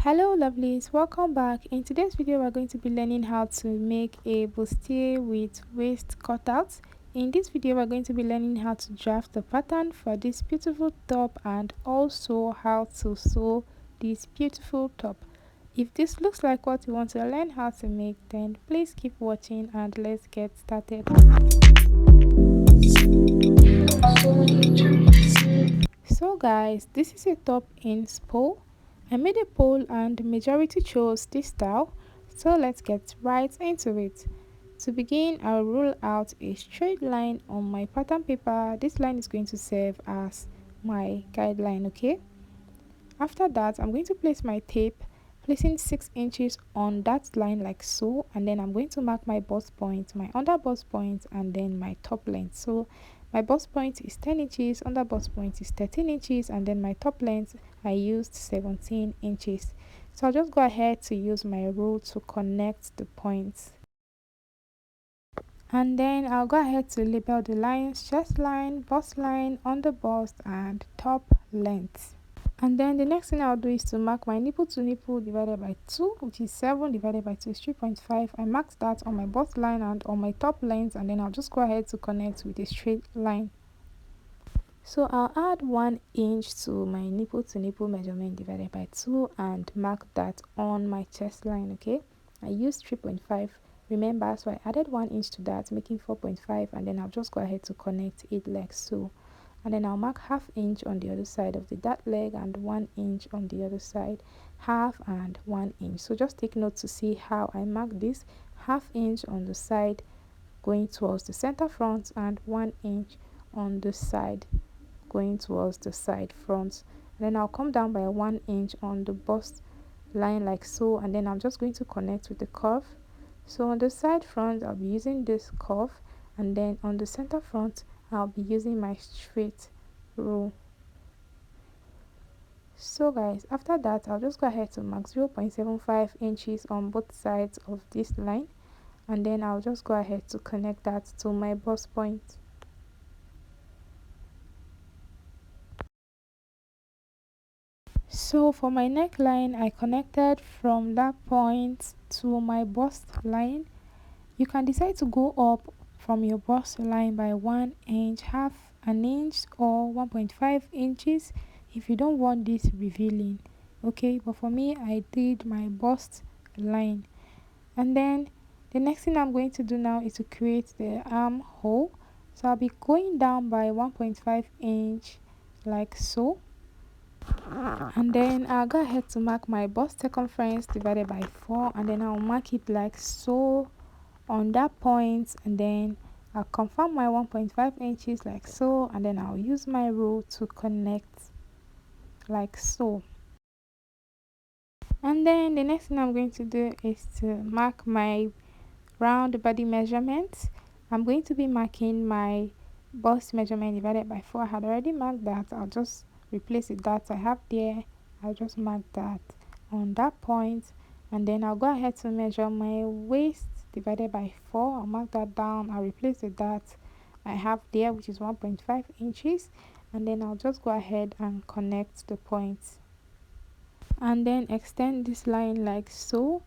Hello lovelies, welcome back. In today's video we're going to be learning how to make a bustier with waist cutout. In this video we're going to be learning how to draft the pattern for this beautiful top and also how to sew this beautiful top. If this looks like what you want to learn how to make, then please keep watching and let's get started. So guys, this is a top in pole. I made a poll and majority chose this style, so let's get right into it. To begin, I'll rule out a straight line on my pattern paper. This line is going to serve as my guideline, okay? After that, I'm going to place my tape, placing 6 inches on that line like so, and then I'm going to mark my bust point, my under bust point, and then my top length. So my bust point is 10 inches, under bust point is 13 inches, and then my top length I used 17 inches. So I'll just go ahead to use my rule to connect the points. And then I'll go ahead to label the lines: chest line, bust line, under bust, and top length. And then the next thing I'll do is to mark my nipple to nipple divided by 2, which is 7 divided by 2 is 3.5. I marked that on my bust line and on my top length, and then I'll just go ahead to connect with a straight line. So I'll add 1 inch to my nipple to nipple measurement divided by 2 and mark that on my chest line, okay? I used 3.5, remember, so I added 1 inch to that, making 4.5, and then I'll just go ahead to connect it like so. And then I'll mark ½ inch on the other side of the dart leg and 1 inch on the other side, half and 1 inch. So just take note to see how I mark this: ½ inch on the side going towards the center front and 1 inch on the side going towards the side front. And then I'll come down by 1 inch on the bust line like so, and then I'm just going to connect with the curve. So on the side front I'll be using this curve, and then on the center front I'll be using my straight rule. So guys, after that I'll just go ahead to mark 0.75 inches on both sides of this line, and then I'll just go ahead to connect that to my bust point. So for my neckline, I connected from that point to my bust line. You can decide to go up from your bust line by 1 inch, ½ an inch, or 1.5 inches if you don't want this revealing, okay? But for me, I did my bust line. And then the next thing I'm going to do now is to create the armhole. So I'll be going down by 1.5 inch like so, and then I'll go ahead to mark my bust circumference divided by 4, and then I'll mark it like so on that point, and then I'll confirm my 1.5 inches like so, and then I'll use my rule to connect like so. And then the next thing I'm going to do is to mark my round body measurements. I'm going to be marking my bust measurement divided by 4. I had already marked that. I'll just replace it that I have there. I'll just mark that on that point, and then I'll go ahead to measure my waist divided by 4. I'll mark that down. I'll replace it that I have there, which is 1.5 inches, and then I'll just go ahead and connect the points, and then extend this line like so.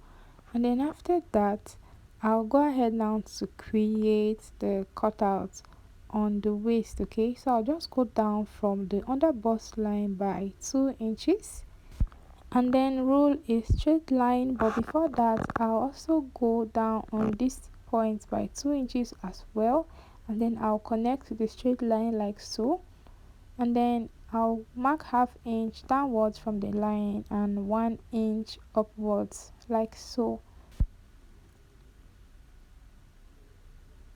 And then after that I'll go ahead now to create the cutout on the waist, okay? So I'll just go down from the under bust line by 2 inches, and then rule a straight line, but before that I'll also go down on this point by 2 inches as well, and then I'll connect to the straight line like so, and then I'll mark ½ inch downwards from the line and 1 inch upwards like so.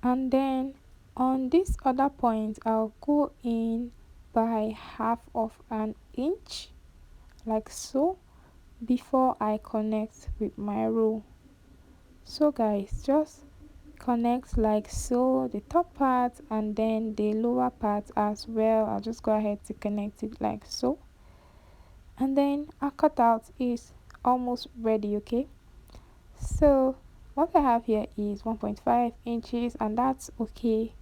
And then on this other point I'll go in by ½ of an inch like so before I connect with my rule. So guys, just connect like so, the top part and then the lower part as well. I'll just go ahead to connect it like so, and then our cutout is almost ready, okay? So what I have here is 1.5 inches, and that's okay.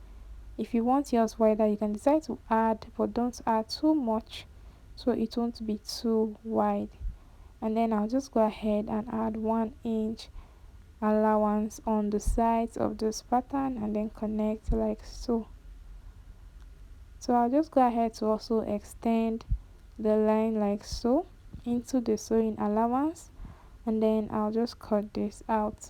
If you want yours wider, you can decide to add, but don't add too much so it won't be too wide. and then I'll just go ahead and add 1 inch allowance on the sides of this pattern and then connect like so. So I'll just go ahead to also extend the line like so into the sewing allowance, and then I'll just cut this out.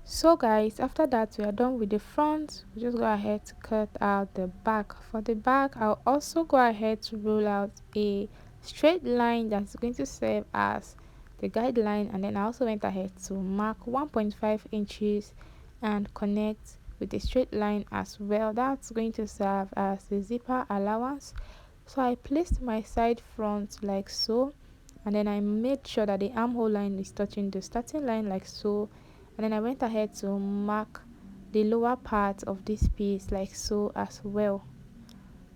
So guys, after that we are done with the front. We just go ahead to cut out the back. For the back, I'll also go ahead to roll out a straight line that's going to serve as the guideline, and then I also went ahead to mark 1.5 inches and connect with a straight line as well. That's going to serve as the zipper allowance. So I placed my side front like so, and then I made sure that the armhole line is touching the starting line like so, and then I went ahead to mark the lower part of this piece like so as well.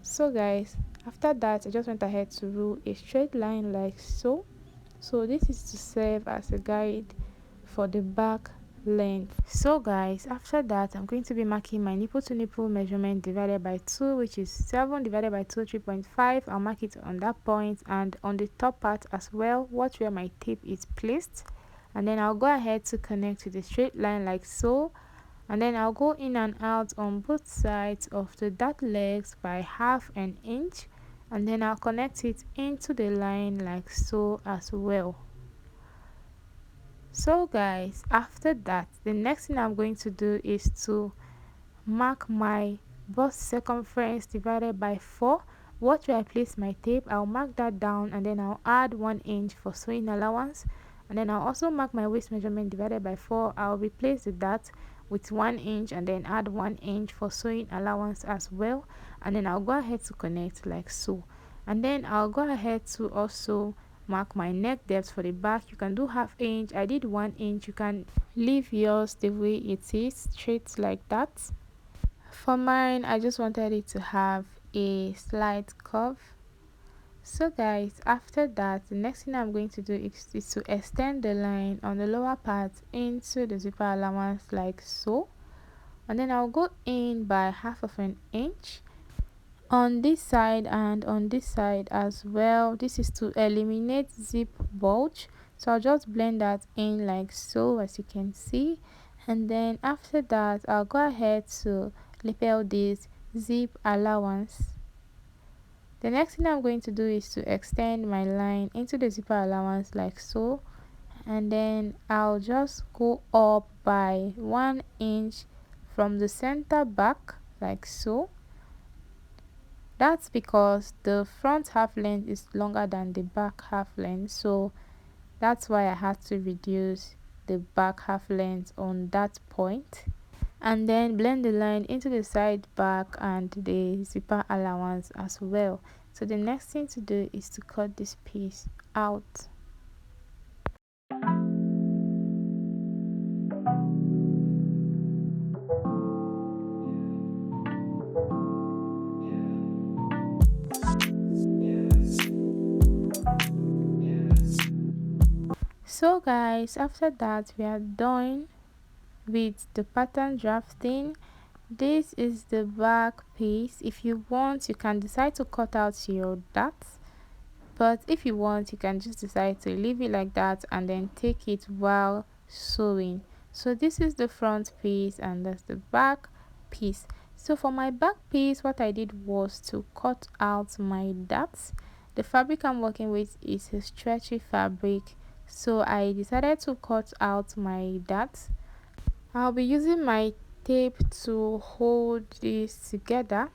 So guys, after that I just went ahead to rule a straight line like so. So this is to serve as a guide for the back length. So guys, after that I'm going to be marking my nipple to nipple measurement divided by 2, which is 7 divided by 2, 3.5. I'll mark it on that point and on the top part as well, watch where my tape is placed, and then I'll go ahead to connect to the straight line like so, and then I'll go in and out on both sides of the dart legs by 1/2 inch, and then I'll connect it into the line like so as well. So guys, after that the next thing I'm going to do is to mark my bust circumference divided by 4. Watch where I place my tape. I'll mark that down, and then I'll add 1 inch for sewing allowance, and then I'll also mark my waist measurement divided by 4. I'll replace the dart with 1 inch and then add 1 inch for sewing allowance as well, and then I'll go ahead to connect like so, and then I'll go ahead to also mark my neck depth for the back. You can do 1/2 inch. I did 1 inch. You can leave yours the way it is, straight like that. For mine, I just wanted it to have a slight curve. So guys, after that the next thing I'm going to do is to extend the line on the lower part into the zipper allowance like so, and then I'll go in by 1/2 inch on this side and on this side as well. This is to eliminate zip bulge, so I'll just blend that in like so, as you can see, and then after that I'll go ahead to lapel this zip allowance. The next thing I'm going to do is to extend my line into the zipper allowance like so, and then I'll just go up by 1 inch from the center back like so. That's because the front half length is longer than the back half length, so that's why I had to reduce the back half length on that point, and then blend the line into the side back and the zipper allowance as well. So the next thing to do is to cut this piece out. So guys, after that we are done with the pattern drafting. This is the back piece. If you want, you can decide to cut out your darts, but if you want, you can just decide to leave it like that and then take it while sewing. So this is the front piece and that's the back piece. So for my back piece, what I did was to cut out my darts. The fabric I'm working with is a stretchy fabric, so I decided to cut out my darts. I'll be using my tape to hold this together.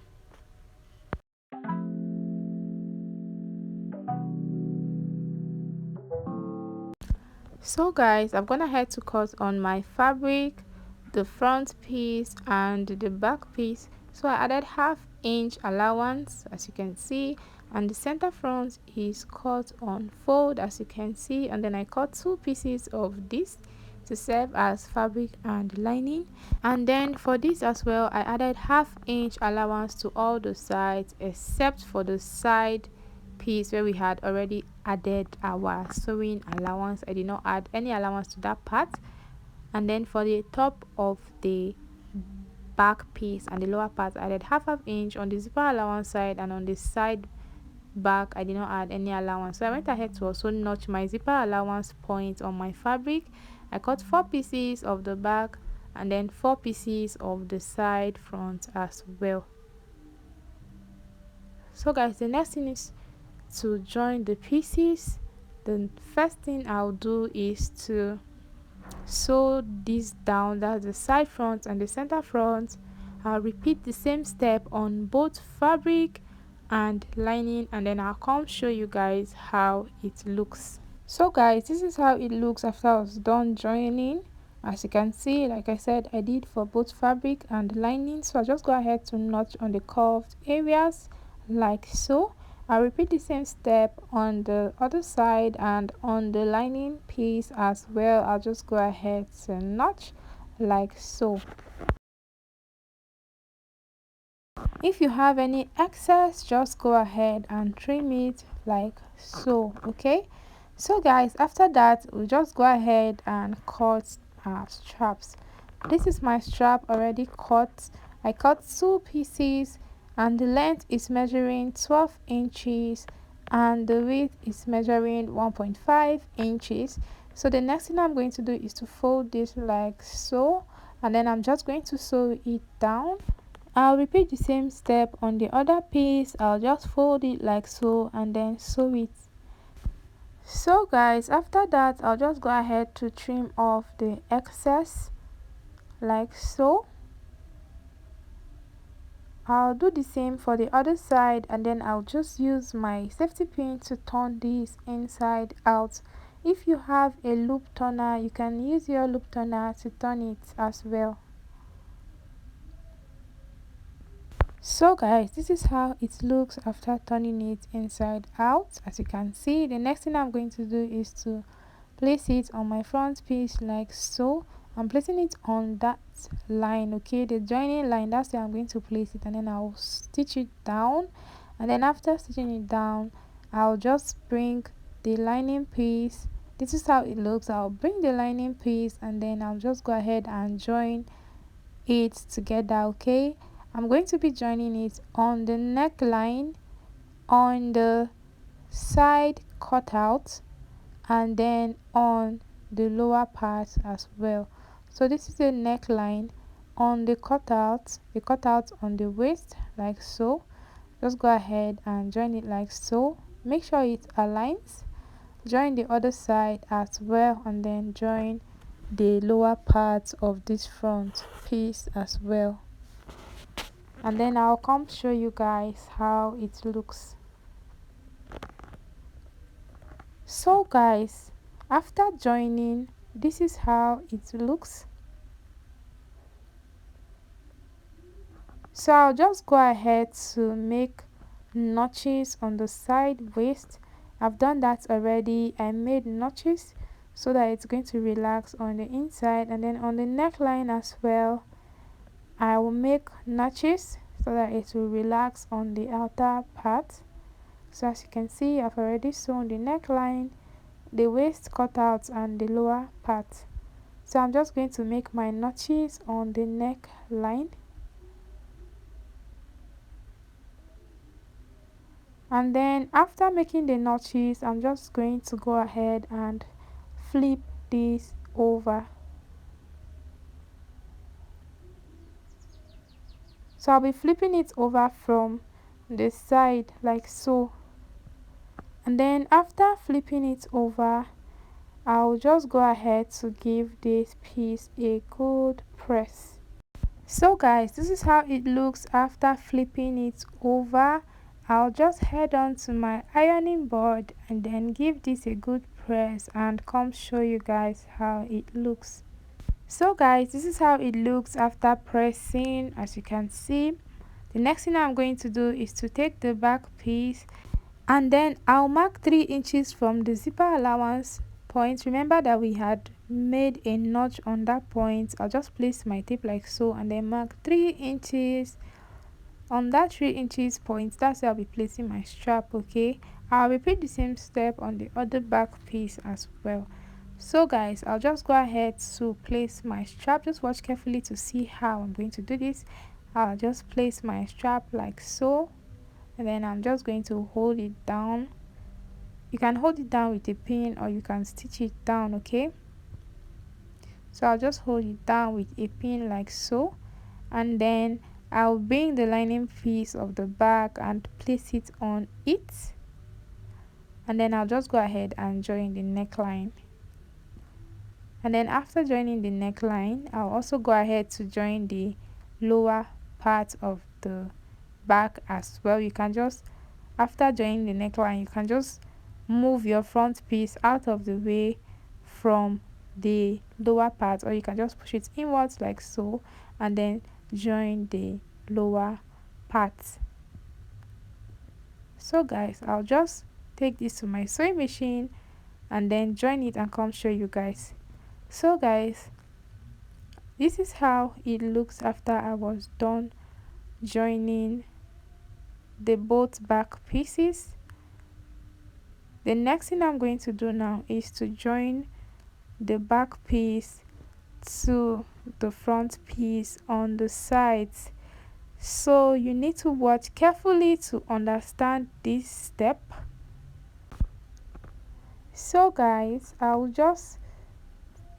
So guys, I'm gonna head to cut on my fabric, the front piece and the back piece. So I added 1/2 inch allowance, as you can see, and the center front is cut on fold, as you can see, and then I cut 2 pieces of this to serve as fabric and lining. And then for this as well, I added 1/2 inch allowance to all the sides except for the side piece where we had already added our sewing allowance. I did not add any allowance to that part. And then for the top of the back piece and the lower part, I added 1/2 inch on the zipper allowance side, and on the side back I did not add any allowance. So I went ahead to also notch my zipper allowance point on my fabric. I cut 4 pieces of the back and then 4 pieces of the side front as well. So guys, the next thing is to join the pieces. The first thing I'll do is to sew this down, that's the side front and the center front. I'll repeat the same step on both fabric and lining, and then I'll come show you guys how it looks. So guys, this is how it looks after I was done joining. As you can see, like I said, I did for both fabric and lining. So I'll just go ahead to notch on the curved areas like so. I'll repeat the same step on the other side, and on the lining piece as well, I'll just go ahead to notch like so. If you have any excess, just go ahead and trim it like so. Okay, so guys, after that we'll just go ahead and cut our straps. This is my strap already cut. I cut 2 pieces, and the length is measuring 12 inches and the width is measuring 1.5 inches. So the next thing I'm going to do is to fold this like so, and then I'm just going to sew it down. I'll repeat the same step on the other piece. I'll just fold it like so and then sew it. So guys, after that I'll just go ahead to trim off the excess like so. I'll do the same for the other side, and then I'll just use my safety pin to turn this inside out. If you have a loop turner, you can use your loop turner to turn it as well. So guys, this is how it looks after turning it inside out. As you can see, the next thing I'm going to do is to place it on my front piece like so. I'm placing it on that line, okay, the joining line. That's where I'm going to place it, and then I'll stitch it down. And then after stitching it down, I'll just bring the lining piece. This is how it looks. I'll bring the lining piece, and then I'll just go ahead and join it together. Okay, I'm going to be joining it on the neckline, on the side cutout, and then on the lower part as well. So this is the neckline on the cutout on the waist like so. Just go ahead and join it like so. Make sure it aligns. Join the other side as well, and then join the lower part of this front piece as well. And then I'll come show you guys how it looks. So guys, after joining, this is how it looks. So I'll just go ahead to make notches on the side waist. I've done that already. I made notches so that it's going to relax on the inside, and then on the neckline as well, I will make notches so that it will relax on the outer part. So as you can see, I've already sewn the neckline, the waist cutout, and the lower part. So I'm just going to make my notches on the neckline. And then after making the notches, I'm just going to go ahead and flip this over. So I'll be flipping it over from the side like so. And then after flipping it over, I'll just go ahead to give this piece a good press. So guys, this is how it looks after flipping it over. I'll just head on to my ironing board and then give this a good press and come show you guys how it looks. So guys, this is how it looks after pressing. As you can see, the next thing I'm going to do is to take the back piece, and then I'll mark 3 inches from the zipper allowance point. Remember that we had made a notch on that point, I'll just place my tape like so and then mark 3 inches on that 3 inches point. That's where I'll be placing my strap. Okay, I'll repeat the same step on the other back piece as well. So guys, I'll just go ahead to place my strap. Just watch carefully to see how I'm going to do this. I'll just place my strap like so, and then I'm just going to hold it down. You can hold it down with a pin or you can stitch it down. Okay, so I'll just hold it down with a pin like so, and then I'll bring the lining piece of the back and place it on it, and then I'll just go ahead and join the neckline. And then after joining the neckline, I'll also go ahead to join the lower part of the back as well. You can just, after joining the neckline, you can just move your front piece out of the way from the lower part, or you can just push it inwards like so and then join the lower part. So guys, I'll just take this to my sewing machine and then join it and come show you guys. So guys, this is how it looks after I was done joining the both back pieces. The next thing I'm going to do now is to join the back piece to the front piece on the sides. So you need to watch carefully to understand this step. So guys, I will just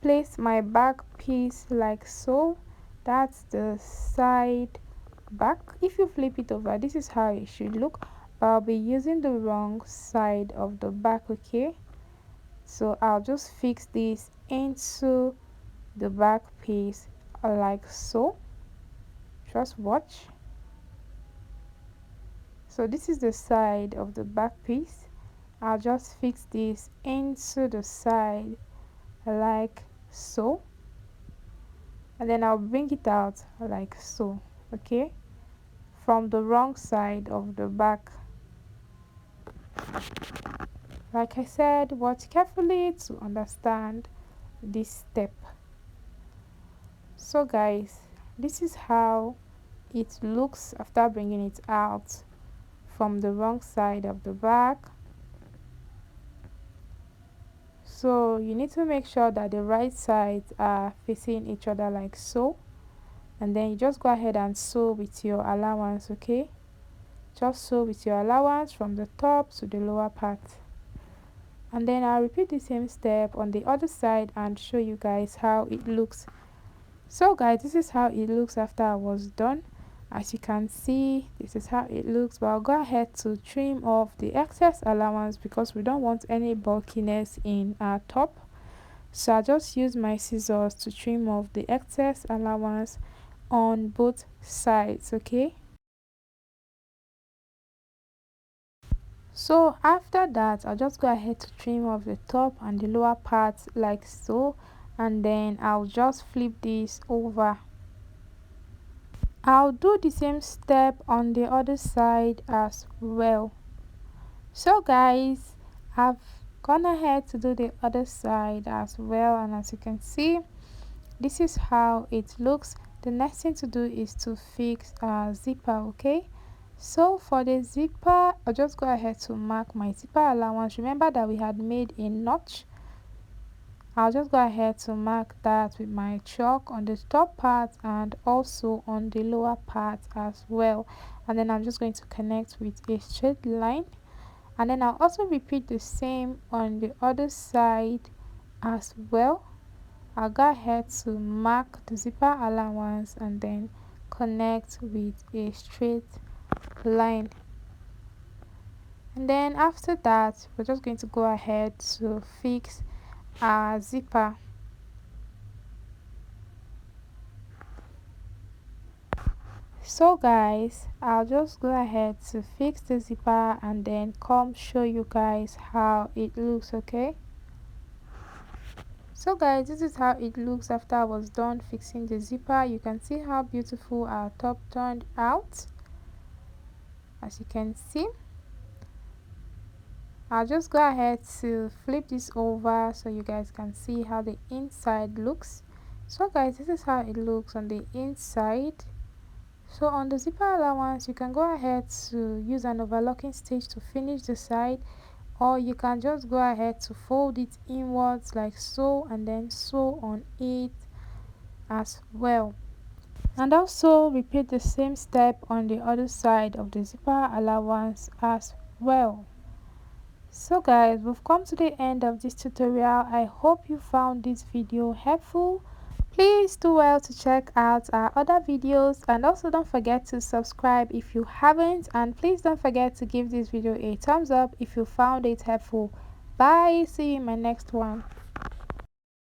place my back piece like so. That's the side back. If you flip it over, this is how it should look. I'll be using the wrong side of the back. Okay, so I'll just fix this into the back piece like so. Just watch. So this is the side of the back piece. I'll just fix this into the side like so, and then I'll bring it out like so. Okay, from the wrong side of the back. Like I said, watch carefully to understand this step. So guys, this is how it looks after bringing it out from the wrong side of the back. So you need to make sure that the right sides are facing each other like so, and then you just go ahead and sew with your allowance. Okay, just sew with your allowance from the top to the lower part, and then I'll repeat the same step on the other side and show you guys how it looks. So guys, this is how it looks after I was done. As you can see, this is how it looks, but I'll go ahead to trim off the excess allowance because we don't want any bulkiness in our top. So I just use my scissors to trim off the excess allowance on both sides. Okay, so after that, I'll just go ahead to trim off the top and the lower parts like so, and then I'll just flip this over. I'll do the same step on the other side as well. So guys, I've gone ahead to do the other side as well, and as you can see, this is how it looks. The next thing to do is to fix our zipper. Okay, so for the zipper, I'll just go ahead to mark my zipper allowance. Remember that we had made a notch. I'll just go ahead to mark that with my chalk on the top part and also on the lower part as well, and then I'm just going to connect with a straight line, and then I'll also repeat the same on the other side as well. I'll go ahead to mark the zipper allowance and then connect with a straight line, and then after that we're just going to go ahead to fix our zipper. So guys, I'll just go ahead to fix the zipper and then come show you guys how it looks. Okay, so guys, this is how it looks after I was done fixing the zipper. You can see how beautiful our top turned out, as you can see. I'll just go ahead to flip this over so you guys can see how the inside looks. So guys, this is how it looks on the inside. So on the zipper allowance, you can go ahead to use an overlocking stitch to finish the side, or you can just go ahead to fold it inwards like so and then sew on it as well. And also repeat the same step on the other side of the zipper allowance as well. So guys, we've come to the end of this tutorial. I hope you found this video helpful. Please do well to check out our other videos, and also don't forget to subscribe if you haven't, and please don't forget to give this video a thumbs up if you found it helpful. Bye, see you in my next one.